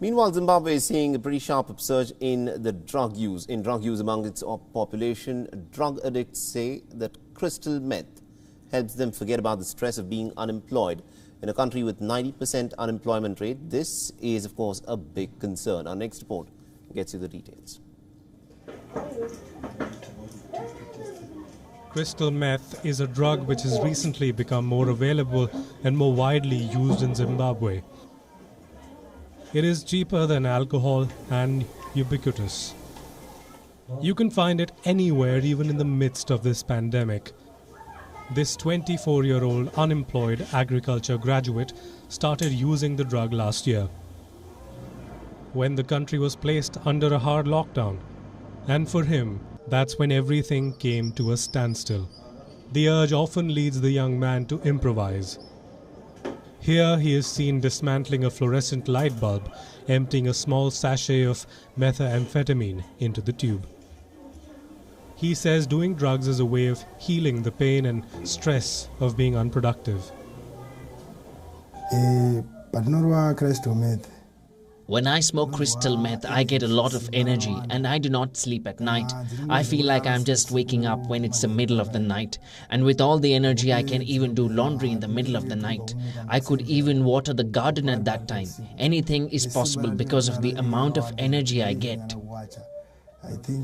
Meanwhile, Zimbabwe is seeing a pretty sharp upsurge in the drug use. Among its population, drug addicts say that crystal meth helps them forget about the stress of being unemployed. In a country with 90% unemployment rate, this is, of course, a big concern. Our next report gets you the details. Crystal meth is a drug which has recently become more available and more widely used in Zimbabwe. It is cheaper than alcohol and ubiquitous. You can find it anywhere, even in the midst of this pandemic. This 24-year-old unemployed agriculture graduate started using the drug last year, when the country was placed under a hard lockdown. And for him, that's when everything came to a standstill. The urge often leads the young man to improvise. Here he is seen dismantling a fluorescent light bulb, emptying a small sachet of methamphetamine into the tube. He says doing drugs is a way of healing the pain and stress of being unproductive. But not crystal meth. When I smoke crystal meth, I get a lot of energy and I do not sleep at night. I feel like I'm just waking up when it's the middle of the night. And with all the energy, I can even do laundry in the middle of the night. I could even water the garden at that time. Anything is possible because of the amount of energy I get.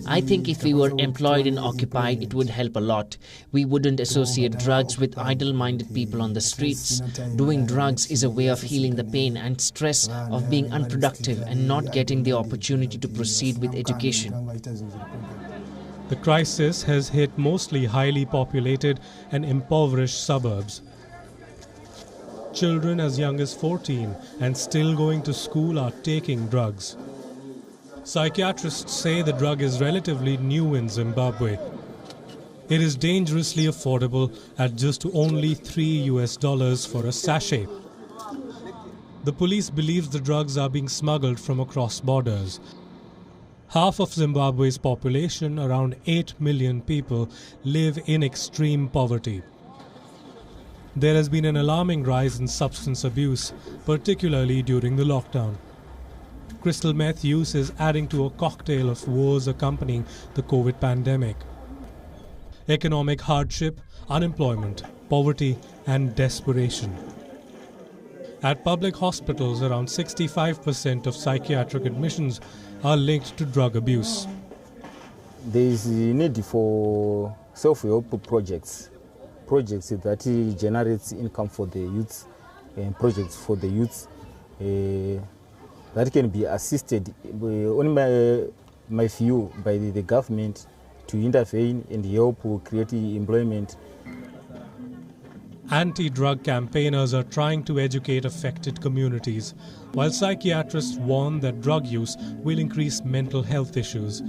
I think if we were employed and occupied, it would help a lot. We wouldn't associate drugs with idle-minded people on the streets. Doing drugs is a way of healing the pain and stress of being unproductive and not getting the opportunity to proceed with education. The crisis has hit mostly highly populated and impoverished suburbs. Children as young as 14 and still going to school are taking drugs. Psychiatrists say the drug is relatively new in Zimbabwe. It is dangerously affordable at just only $3 for a sachet. The police believes the drugs are being smuggled from across borders. Half of Zimbabwe's population, around 8 million people, live in extreme poverty. There has been an alarming rise in substance abuse, particularly during the lockdown. Crystal meth use is adding to a cocktail of woes accompanying the COVID pandemic. Economic hardship, unemployment, poverty, and desperation. At public hospitals, around 65% of psychiatric admissions are linked to drug abuse. There is a need for self-help projects that generates income for the youth, and projects for the youth. That can be assisted, on my view, by the government to intervene and help create employment. Anti-drug campaigners are trying to educate affected communities, while psychiatrists warn that drug use will increase mental health issues.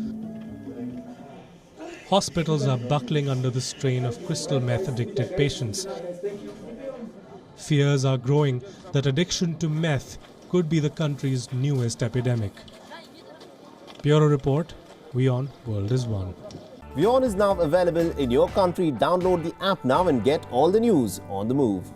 Hospitals are buckling under the strain of crystal meth-addicted patients. Fears are growing that addiction to meth could be the country's newest epidemic. Bureau Report, WION, World is One. WION is now available in your country. Download the app now and get all the news on the move.